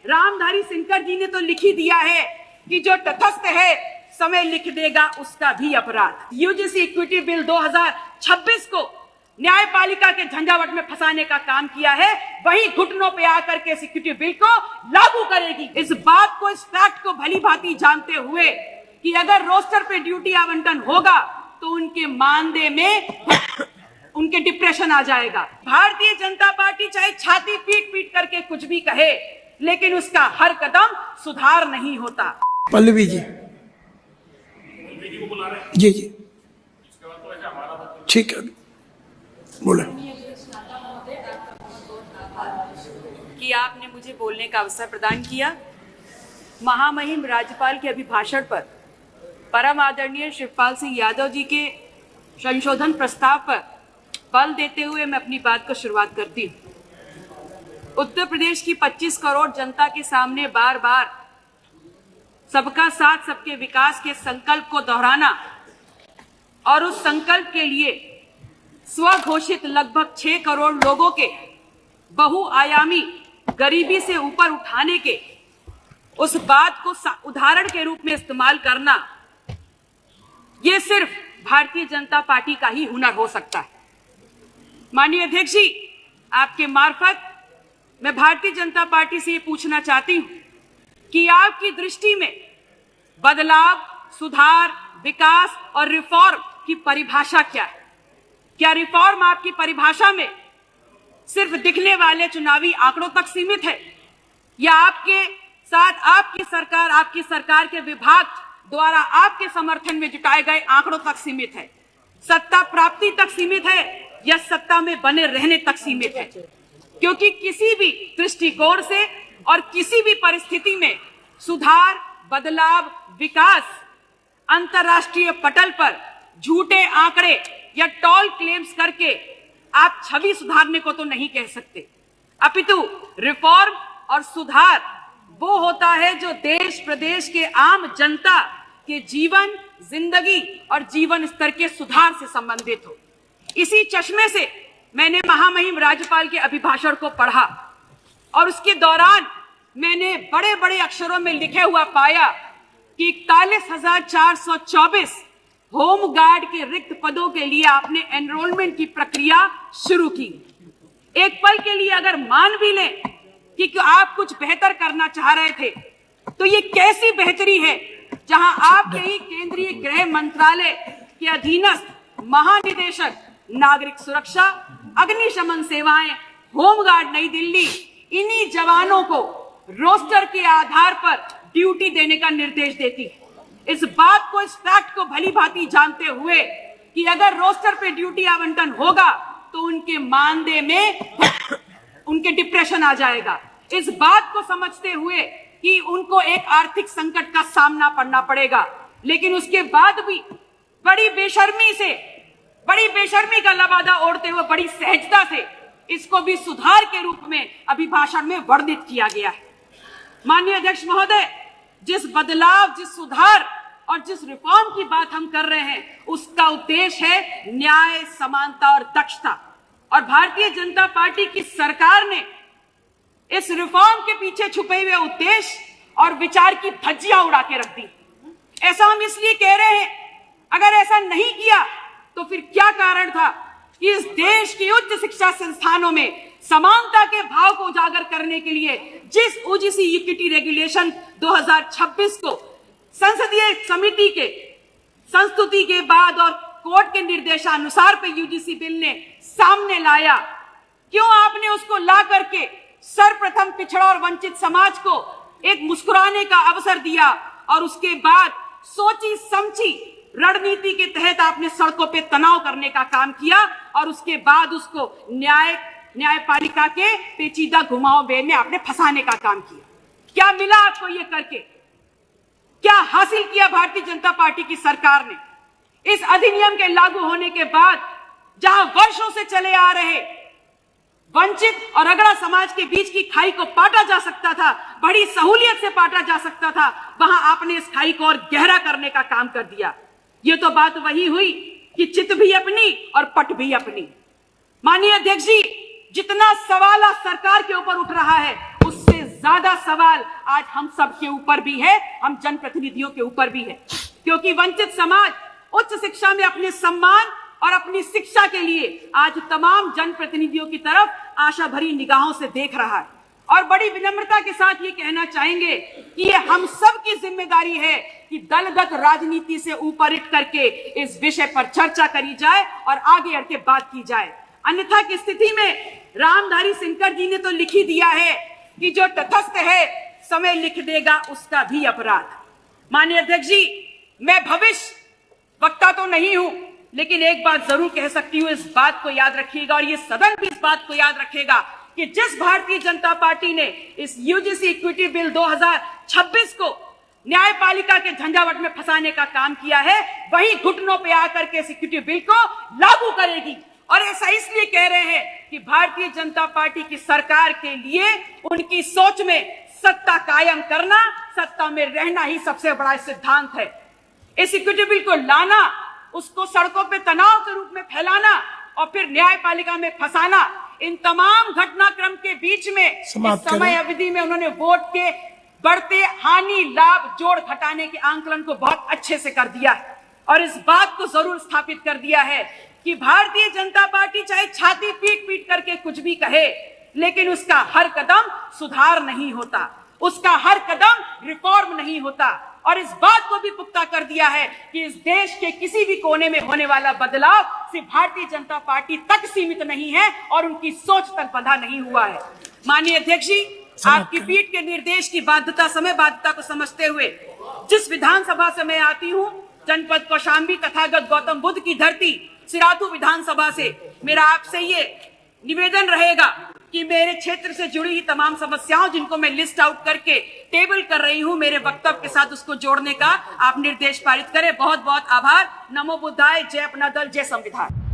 Ramdhari sinker जी ने तो लिख ही दिया है कि जो तटस्थ है समय लिख देगा उसका भी अपराध। यूजीसी इक्विटी बिल 2026 को न्यायपालिका के झंझावट में फंसाने का काम किया है, वही घुटनों पे आकर के इक्विटी बिल को लागू करेगी। इस बात को, इस फैक्ट को भली भांति जानते हुए कि अगर रोस्टर पे ड्यूटी आवंटन होगा तो उनके मानदेय में उनके डिप्रेशन आ जाएगा। भारतीय जनता पार्टी चाहे छाती पीट पीट करके कुछ भी कहे, लेकिन उसका हर कदम सुधार नहीं होता। पल्लवी जी, जी जी ठीक है, बोले। कि आपने मुझे बोलने का अवसर प्रदान किया। महामहिम राज्यपाल के अभिभाषण पर परम आदरणीय शिवपाल सिंह यादव जी के संशोधन प्रस्ताव पर बल देते हुए मैं अपनी बात को शुरुआत करती हूँ। उत्तर प्रदेश की 25 करोड़ जनता के सामने बार बार सबका साथ सबके विकास के संकल्प को दोहराना और उस संकल्प के लिए स्वघोषित लगभग 6 करोड़ लोगों के बहुआयामी गरीबी से ऊपर उठाने के उस बात को उदाहरण के रूप में इस्तेमाल करना, ये सिर्फ भारतीय जनता पार्टी का ही हुनर हो सकता है। माननीय अध्यक्ष जी, आपके मार्फत मैं भारतीय जनता पार्टी से ये पूछना चाहती हूं कि आपकी दृष्टि में बदलाव, सुधार, विकास और रिफॉर्म की परिभाषा क्या है? क्या रिफॉर्म आपकी परिभाषा में सिर्फ दिखने वाले चुनावी आंकड़ों तक सीमित है, या आपके साथ आपकी सरकार के विभाग द्वारा आपके समर्थन में जुटाए गए आंकड़ों तक सीमित है? सत्ता प्राप्ति तक सीमित है या सत्ता में बने रहने तक सीमित है? क्योंकि किसी भी दृष्टिकोण से और किसी भी परिस्थिति में सुधार, बदलाव, विकास अंतर्राष्ट्रीय पटल पर झूठे आंकड़े या टॉल क्लेम्स करके आप छवि सुधारने को तो नहीं कह सकते, अपितु रिफॉर्म और सुधार वो होता है जो देश प्रदेश के आम जनता के जीवन, जिंदगी और जीवन स्तर के सुधार से संबंधित हो। इसी चश्मे से मैंने महामहिम राज्यपाल के अभिभाषण को पढ़ा और उसके दौरान मैंने बड़े बड़े अक्षरों में लिखे हुआ पाया कि 41,424 होम गार्ड के रिक्त पदों के लिए आपने एनरोलमेंट की प्रक्रिया शुरू की। एक पल के लिए अगर मान भी लें कि आप कुछ बेहतर करना चाह रहे थे, तो ये कैसी बेहतरी है जहां आपके ही केंद्रीय गृह मंत्रालय के अधीनस्थ महानिदेशक नागरिक सुरक्षा, अग्निशमन सेवाएं, होमगार्ड नई दिल्ली इन्हीं जवानों को रोस्टर के आधार पर ड्यूटी देने का निर्देश देती है। इस बात को, इस फैक्ट को भली भांति जानते हुए कि अगर रोस्टर पे ड्यूटी आवंटन होगा तो उनके मानदेय में उनके डिप्रेशन आ जाएगा। इस बात को समझते हुए कि उनको एक आर्थिक संकट का सामना करना पड़ेगा, लेकिन उसके बाद भी बड़ी बेशर्मी का लबादा ओढ़ते हुए बड़ी सहजता से इसको भी सुधार के रूप में अभिभाषण में वर्णित किया गया है। माननीय अध्यक्ष महोदय, जिस बदलाव, जिस सुधार और जिस रिफॉर्म की बात हम कर रहे हैं, उसका उद्देश्य है न्याय, समानता और दक्षता। और भारतीय जनता पार्टी की सरकार ने इस रिफॉर्म के पीछे छुपे हुए उद्देश्य और विचार की धज्जियां उड़ा के रख दी। ऐसा हम इसलिए कह रहे हैं, अगर ऐसा नहीं किया तो फिर क्या कारण था कि इस देश की उच्च शिक्षा संस्थानों में समानता के भाव को उजागर करने के लिए जिस यूजीसी इक्विटी रेगुलेशन 2026 को संसदीय समिति के संस्तुति के बाद और कोर्ट के निर्देशानुसार पे यूजीसी बिल ने सामने लाया, क्यों आपने उसको ला करके सर्वप्रथम पिछड़ा और वंचित समाज को एक मुस्कुराने का अवसर दिया और उसके बाद सोची समझी रणनीति के तहत आपने सड़कों पे तनाव करने का काम किया और उसके बाद उसको न्यायपालिका के पेचीदा घुमाव में आपने फंसाने का काम किया। क्या मिला आपको ये करके? क्या हासिल किया भारतीय जनता पार्टी की सरकार ने? इस अधिनियम के लागू होने के बाद जहां वर्षों से चले आ रहे वंचित और अगड़ा समाज के बीच की खाई को पाटा जा सकता था, बड़ी सहूलियत से पाटा जा सकता था, वहां आपने इस खाई को और गहरा करने का काम कर दिया। ये तो बात वही हुई कि चित भी अपनी और पट भी अपनी। माननीय अध्यक्ष जी, जितना सवाल सरकार के ऊपर उठ रहा है उससे ज्यादा सवाल आज हम सब के ऊपर भी है, हम जनप्रतिनिधियों के ऊपर भी है, क्योंकि वंचित समाज उच्च शिक्षा में अपने सम्मान और अपनी शिक्षा के लिए आज तमाम जनप्रतिनिधियों की तरफ आशा भरी निगाहों से देख रहा है। और बड़ी विनम्रता के साथ ये कहना चाहेंगे कि ये हम सब की जिम्मेदारी है कि दलगत राजनीति से ऊपर उठ करके इस विषय पर चर्चा करी जाए और आगे बढ़ के बात की जाए। अन्यथा की स्थिति में रामधारी सिंकर जी ने तो लिख ही दिया है कि जो तटस्थ है समय लिख देगा उसका भी अपराध। माननीय अध्यक्ष जी, मैं भविष्य वक्ता तो नहीं हूं, लेकिन एक बात जरूर कह सकती हूं, इस बात को याद रखिएगा और ये सदन भी इस बात को याद रखेगा कि जिस भारतीय जनता पार्टी ने इस यूजीसी इक्विटी बिल 2026 को न्यायपालिका के झंझावट में फंसाने का काम किया है, वही घुटनों पे आकर के इस इक्विटी बिल को लागू करेगी। और ऐसा इसलिए कह रहे हैं कि भारतीय जनता पार्टी की सरकार के लिए उनकी सोच में सत्ता कायम करना, सत्ता में रहना ही सबसे बड़ा सिद्धांत है। इस इक्विटी बिल को लाना, उसको सड़कों पे तनाव के रूप में फैलाना और फिर न्यायपालिका में फंसाना, इन तमाम घटनाक्रम के बीच में इस समय अवधि में उन्होंने वोट के बढ़ते हानि लाभ जोड़ घटाने के आंकलन को बहुत अच्छे से कर दिया है और इस बात को जरूर स्थापित कर दिया है कि भारतीय जनता पार्टी चाहे छाती पीट पीट करके कुछ भी कहे, लेकिन उसका हर कदम सुधार नहीं होता, उसका हर कदम रिफॉर्म नहीं होता। और इस बात को भी पुख्ता कर दिया है कि इस देश के किसी भी कोने में होने वाला बदलाव सिर्फ भारतीय जनता पार्टी तक सीमित नहीं है और उनकी सोच तक बंधा नहीं हुआ है। माननीय अध्यक्ष जी, आपकी पीठ के निर्देश की बाध्यता, समय बाध्यता को समझते हुए जिस विधानसभा से मैं आती हूँ, जनपद कौशाम्बी तथागत गौतम बुद्ध की धरती सिराथू विधानसभा से, मेरा आपसे ये निवेदन रहेगा कि मेरे क्षेत्र से जुड़ी ही तमाम समस्याओं जिनको मैं लिस्ट आउट करके टेबल कर रही हूं, मेरे वक्तव्य के साथ उसको जोड़ने का आप निर्देश पारित करें। बहुत बहुत आभार। नमो बुद्धाय। जय अपना दल, जय संविधान।